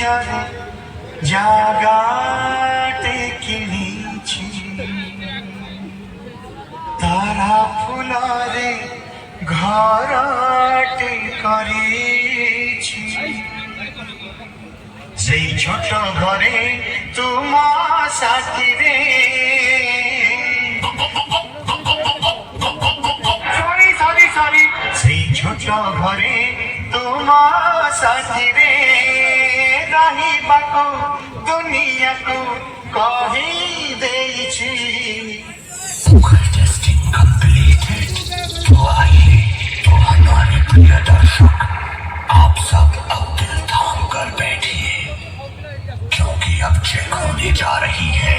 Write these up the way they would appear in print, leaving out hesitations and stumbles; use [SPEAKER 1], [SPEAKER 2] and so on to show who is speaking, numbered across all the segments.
[SPEAKER 1] যারে জাগাতে কিনেছি তারা ফুলরে ঘরটি করেছি সেই ছোট ঘরে তোমার সাথীরে সেই ছোট ঘরে তোমার সাথীরে ରହିବାକୁ ଦୁନିଆକୁ କହି ଦେଇଛି
[SPEAKER 2] टेस्टिंग कंप्लीटेड। तो आइए तो हमारे प्रिय दर्शक आप सब अब दिल थाम कर बैठिए क्योंकि अब चेक होने जा रही है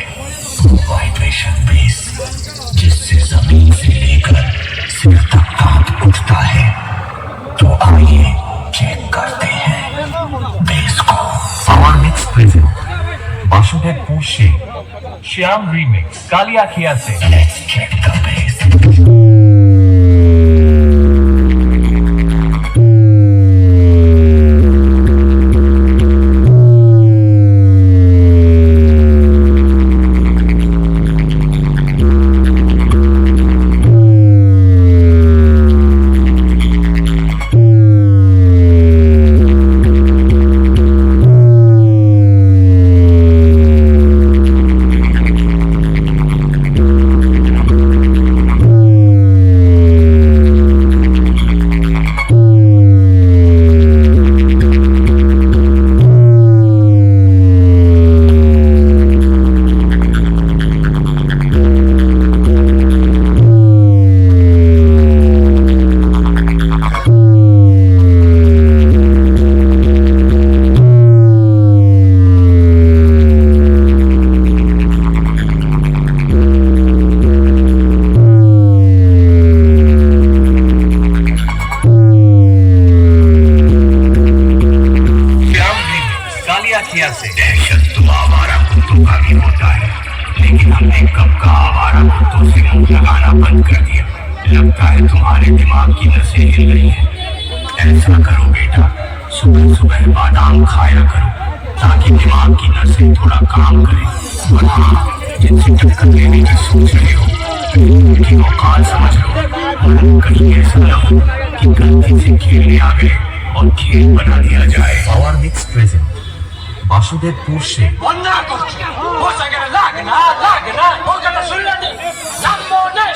[SPEAKER 2] वाइब्रेशन बेस जिससे जमीन से लेकर सिर तक कांप उठता है। तो आइए चेक करते हैं बेस को।
[SPEAKER 3] Our mix present বাসুদেব পুরশে শ্যাম রিমিক্স কালিয়াখিয়া से
[SPEAKER 2] Let's check the bass. दहशत तो आवारा कुत्तों का भी होता है लेकिन हमने कब का आवारा कुत्तों से मुंह लगाना बंद कर दिया। लगता है तुम्हारे दिमाग की नसें हिल रही हैं। ऐसा करो बेटा सुबह सुबह बादाम खाया करो ताकि दिमाग की नसें थोड़ा काम करें। और हाँ जिनसे टक्कर लेने की सोच रहे हो उनकी औकात समझ लो और कहीं ऐसा न हो कि गलती से खेलने आ गए और खेल बना दिया जाए।
[SPEAKER 3] Our mix present বাসুদেব পুরশে
[SPEAKER 4] অন্যায় করছে বসে গেলে লাগে না ও কথা শুনলেন নামবো না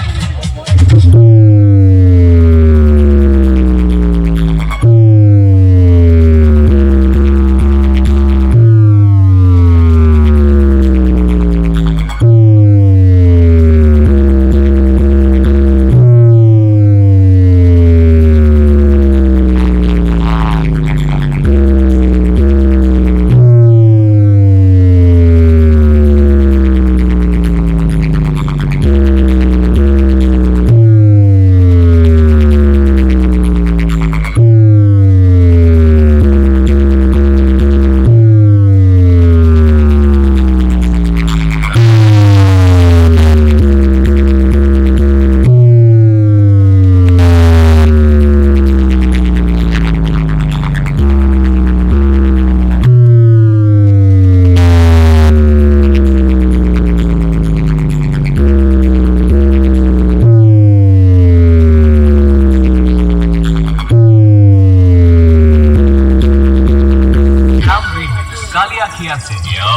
[SPEAKER 3] से
[SPEAKER 2] यो,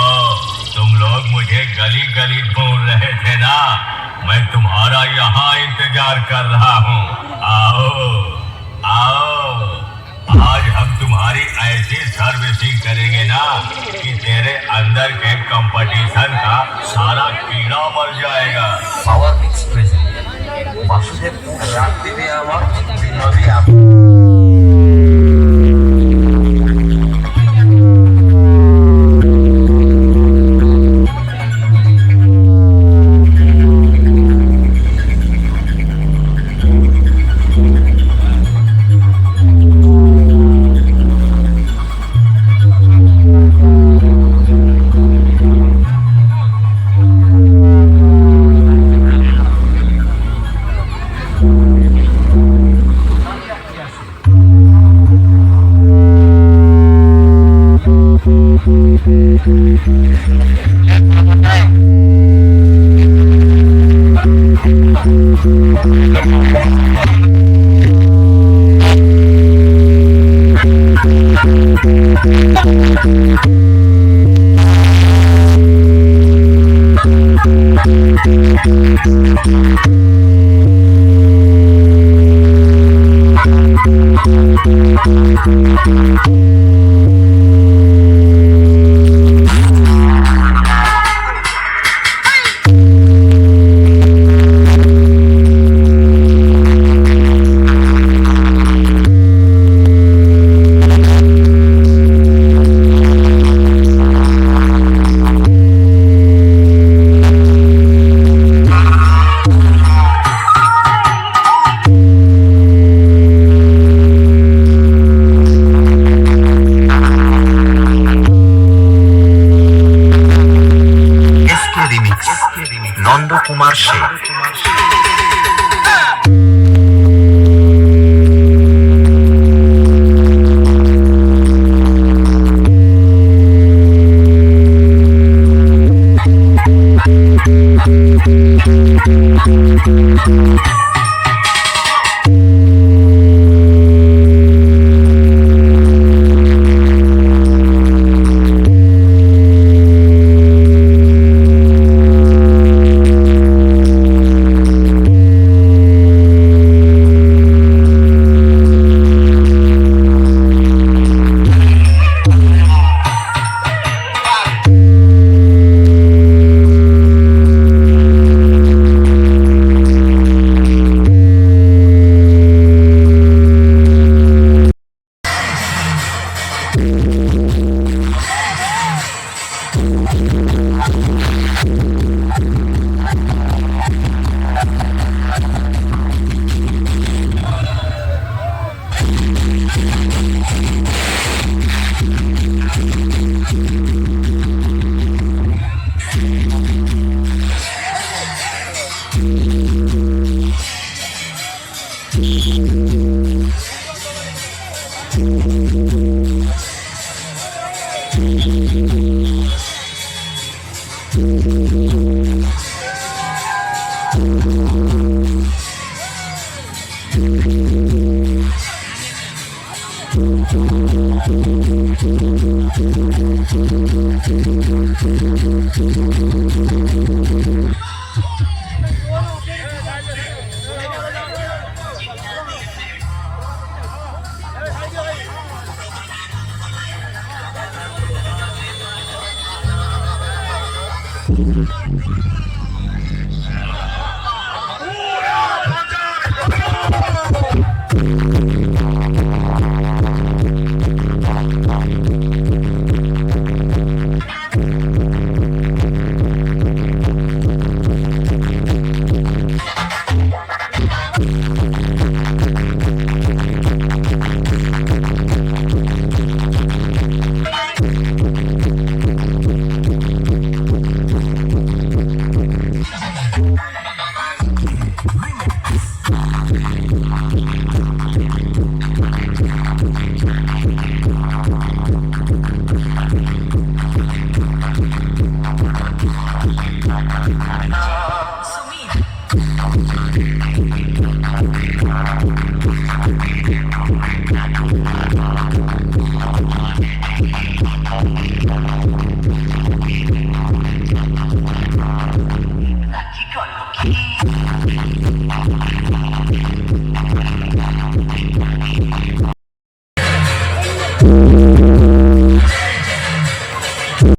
[SPEAKER 2] तुम लोग मुझे गली गली ढूंढ रहे थे ना, मैं तुम्हारा यहाँ इंतजार कर रहा हूँ। आओ आओ आज हम तुम्हारी ऐसी सर्विसिंग करेंगे ना कि तेरे अंदर के कंपटीशन का सारा कीड़ा मर जाएगा।
[SPEAKER 3] Our mix present বাসুদেব রাত্রি দিয়ে আমার বিনোদী
[SPEAKER 2] নন্দকুমার শেখ।